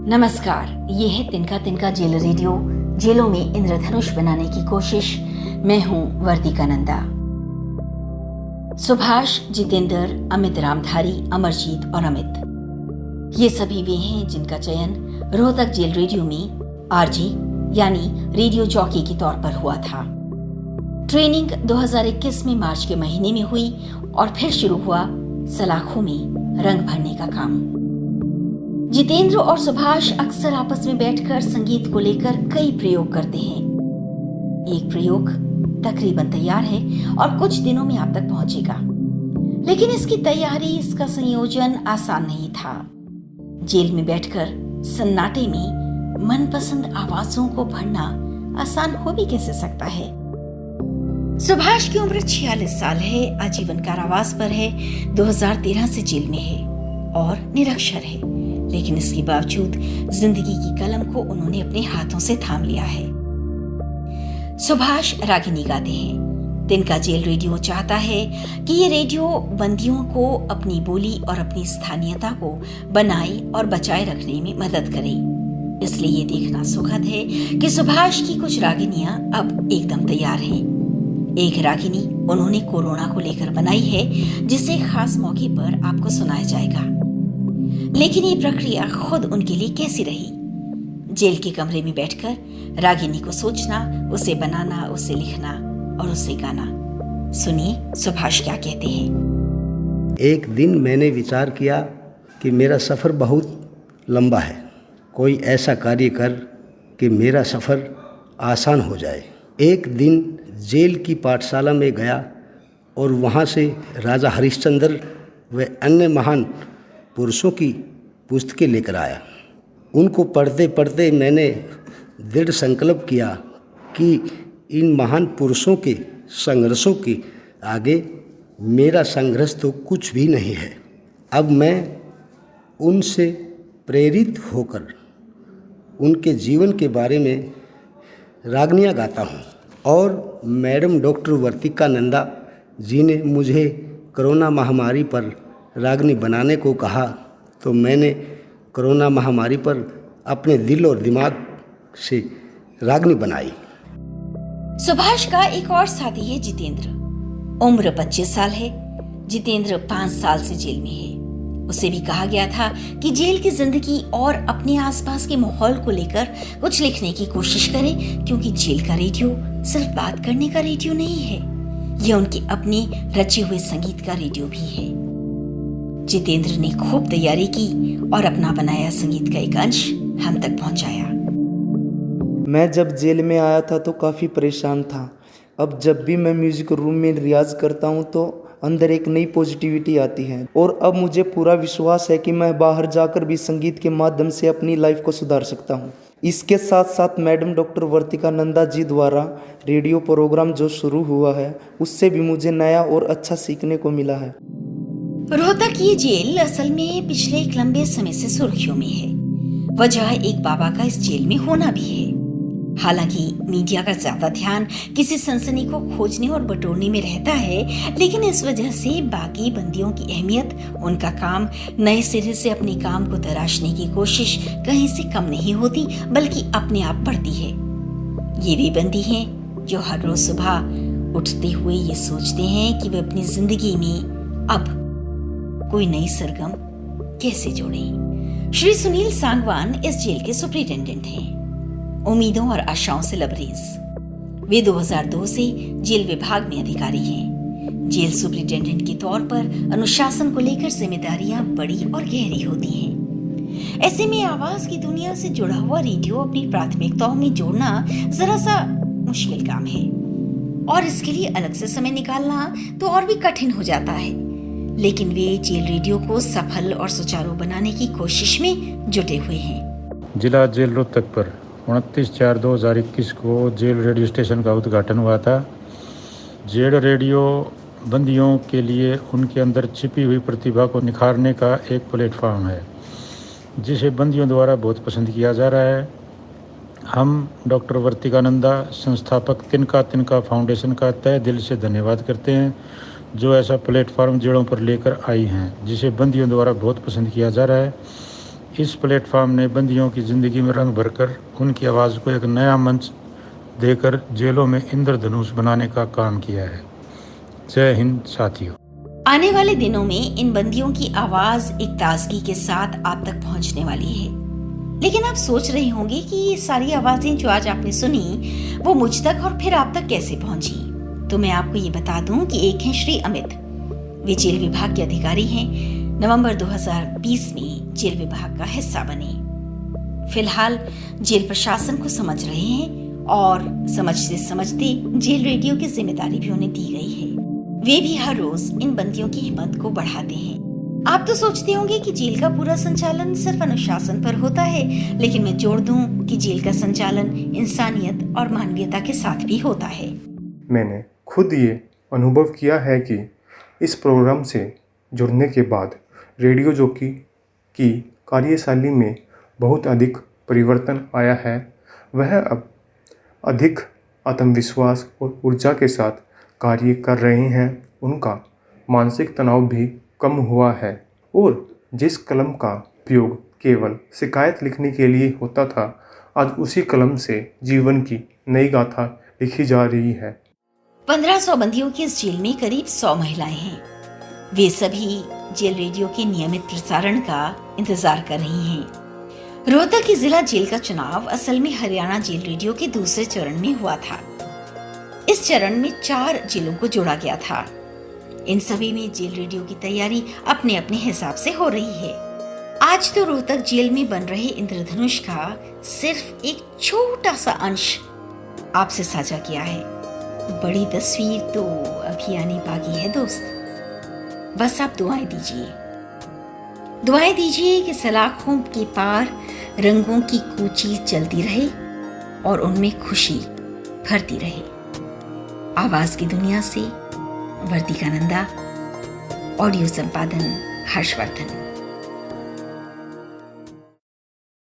नमस्कार, ये है तिनका तिनका जेल रेडियो। जेलों में इंद्रधनुष बनाने की कोशिश। मैं हूं वर्तिका नंदा। सुभाष, जितेंद्र, अमित रामधारी, अमरजीत और अमित, ये सभी वे हैं जिनका चयन रोहतक जेल रेडियो में आरजी यानी रेडियो जॉकी के तौर पर हुआ था। ट्रेनिंग 2021 में मार्च के महीने में हुई और फिर शुरू हुआ सलाखों में रंग भरने का काम। जितेंद्र और सुभाष अक्सर आपस में बैठकर संगीत को लेकर कई प्रयोग करते हैं। एक प्रयोग तकरीबन तैयार है और कुछ दिनों में आप तक पहुंचेगा, लेकिन इसकी तैयारी, इसका संयोजन आसान नहीं था। जेल में बैठकर सन्नाटे में मनपसंद आवाजों को भरना आसान हो भी कैसे सकता है। सुभाष की उम्र 46 साल है, आजीवन कारावास पर है, 2013 से जेल में है और निरक्षर है, लेकिन इसके बावजूद जिंदगी की कलम को उन्होंने अपने हाथों से थाम लिया है। सुभाष रागिनी गाते हैं। तिनका जेल रेडियो चाहता है कि ये रेडियो बंदियों को अपनी बोली और अपनी स्थानीयता को बनाए और बचाए रखने में मदद करे। इसलिए ये देखना सुखद है कि सुभाष की कुछ रागिनियां अब एकदम तैयार हैं। एक रागिनी उन्होंने कोरोना को लेकर बनाई है, जिसे खास मौके पर आपको सुनाया जाएगा। लेकिन ये प्रक्रिया खुद उनके लिए कैसी रही? जेल के कमरे में बैठकर रागिनी को सोचना, उसे बनाना, उसे लिखना और उसे गाना। सुनिए सुभाष क्या कहते हैं। एक दिन मैंने विचार किया कि मेरा सफ़र बहुत लंबा है, कोई ऐसा कार्य कर कि मेरा सफ़र आसान हो जाए। एक दिन जेल की पाठशाला में गया और वहाँ से राजा हरिश्चंद्र व अन्य महान पुरुषों की पुस्तकें लेकर आया। उनको पढ़ते पढ़ते मैंने दृढ़ संकल्प किया कि इन महान पुरुषों के संघर्षों के आगे मेरा संघर्ष तो कुछ भी नहीं है। अब मैं उनसे प्रेरित होकर उनके जीवन के बारे में रागनियाँ गाता हूँ। और मैडम डॉक्टर वर्तिका नंदा जी ने मुझे कोरोना महामारी पर रागनी बनाने को कहा, तो मैंने कोरोना महामारी पर अपने दिल और दिमाग से रागनी बनाई। सुभाष का एक और साथी है जितेंद्र। उम्र 25 साल है। जितेंद्र 5 साल से जेल में है। उसे भी कहा गया था कि जेल की जिंदगी और अपने आसपास के माहौल को लेकर कुछ लिखने की कोशिश करे, क्योंकि जेल का रेडियो सिर्फ बात करने का रेडियो नहीं है, यह उनके अपने रचे हुए संगीत का रेडियो भी है। जितेंद्र ने खूब तैयारी की और अपना बनाया संगीत का एक अंश हम तक पहुंचाया। मैं जब जेल में आया था तो काफ़ी परेशान था। अब जब भी मैं म्यूजिक रूम में रियाज करता हूं तो अंदर एक नई पॉजिटिविटी आती है और अब मुझे पूरा विश्वास है कि मैं बाहर जाकर भी संगीत के माध्यम से अपनी लाइफ को सुधार सकता हूं। इसके साथ साथ मैडम डॉक्टर वर्तिका नंदा जी द्वारा रेडियो प्रोग्राम जो शुरू हुआ है, उससे भी मुझे नया और अच्छा सीखने को मिला है। रोहतक ये जेल असल में पिछले एक लंबे समय से सुर्खियों में है। वजह एक बाबा का इस जेल में होना भी है। हालांकि मीडिया का ज्यादा ध्यान किसी सनसनी को खोजने और बटोरने में रहता है, लेकिन इस वजह से बाकी बंदियों की अहमियत, उनका काम, नए सिरे से अपने काम को तराशने की कोशिश कहीं से कम नहीं होती, बल्कि अपने आप बढ़ती है। ये वे बंदी हैं जो हर रोज सुबह उठते हुए ये सोचते हैं कि वे अपनी जिंदगी में अब कोई नई सरगम कैसे जोड़ें। श्री सुनील सांगवान इस जेल के सुपरिटेंडेंट हैं। उम्मीदों और आशाओं से लबरेज वे 2002 से जेल विभाग में अधिकारी हैं। जेल सुपरिटेंडेंट के तौर पर अनुशासन को लेकर जिम्मेदारियां बड़ी और गहरी होती हैं। ऐसे में आवाज की दुनिया से जुड़ा हुआ रेडियो अपनी प्राथमिकताओं में जोड़ना जरा सा मुश्किल काम है और इसके लिए अलग से समय निकालना तो और भी कठिन हो जाता है। लेकिन वे जेल रेडियो को सफल और सुचारू बनाने की कोशिश में जुटे हुए हैं। जिला जेल रोहतक पर 29/4/2021 को जेल रेडियो स्टेशन का उद्घाटन हुआ था। जेल रेडियो बंदियों के लिए उनके अंदर छिपी हुई प्रतिभा को निखारने का एक प्लेटफॉर्म है, जिसे बंदियों द्वारा बहुत पसंद किया जा रहा है। हम डॉक्टर वर्तिका नंदा, संस्थापक तिनका तिनका फाउंडेशन का तहे दिल से धन्यवाद करते हैं, जो ऐसा प्लेटफॉर्म जेलों पर लेकर आई हैं, जिसे बंदियों द्वारा बहुत पसंद किया जा रहा है। इस प्लेटफॉर्म ने बंदियों की ज़िंदगी में रंग भरकर उनकी आवाज़ को एक नया मंच देकर जेलों में इंद्रधनुष बनाने का काम किया है। जय हिंद साथियों। आने वाले दिनों में इन बंदियों की आवाज एक ताजगी के साथ आप तक पहुंचने वाली है। लेकिन आप सोच रहे होंगे कि ये सारी आवाजें जो आज आपने सुनी वो मुझ तक और फिर आप तक कैसे पहुंची। तो मैं आपको ये बता दूं कि एक हैं श्री अमित, वे जेल विभाग के अधिकारी हैं। नवंबर 2020 में जेल विभाग का हिस्सा बने। फिलहाल जेल प्रशासन को समझ रहे हैं और समझते समझते जेल रेडियो की जिम्मेदारी भी उन्हें दी गई है। वे भी हर रोज इन बंदियों की हिम्मत को बढ़ाते हैं। आप तो सोचते होंगे कि जेल का पूरा संचालन सिर्फ अनुशासन पर होता है, लेकिन मैं जोड़ दूं कि जेल का संचालन इंसानियत और मानवीयता के साथ भी होता है। मैंने खुद ये अनुभव किया है कि इस प्रोग्राम से जुड़ने के बाद रेडियो जॉकी की कार्यशैली में बहुत अधिक परिवर्तन आया है। वह अब अधिक आत्मविश्वास और ऊर्जा के साथ कार्य कर रहे हैं। उनका मानसिक तनाव भी कम हुआ है और जिस कलम का उपयोग केवल शिकायत लिखने के लिए होता था, आज उसी कलम से जीवन की नई गाथा लिखी जा रही है। 1500 बंदियों की इस जेल में करीब 100 महिलाएं हैं। वे सभी जेल रेडियो के नियमित प्रसारण का इंतजार कर रही हैं। रोहतक की जिला जेल का चुनाव असल में हरियाणा जेल रेडियो के दूसरे चरण में हुआ था। इस चरण में 4 जिलों को जोड़ा गया था। इन सभी में जेल रेडियो की तैयारी अपने अपने हिसाब से हो रही है। आज तो रोहतक जेल में बन रहे इंद्रधनुष का सिर्फ एक छोटा सा अंश आपसे साझा किया है। बड़ी तस्वीर तो अभी आनी बाकी है दोस्त। बस आप दुआएं दीजिए कि सलाखों के पार रंगों की कूची चलती रहे और उनमें खुशी भरती रहे। आवाज की दुनिया से वर्तिका नंदा, ऑडियो संपादन हर्षवर्धन।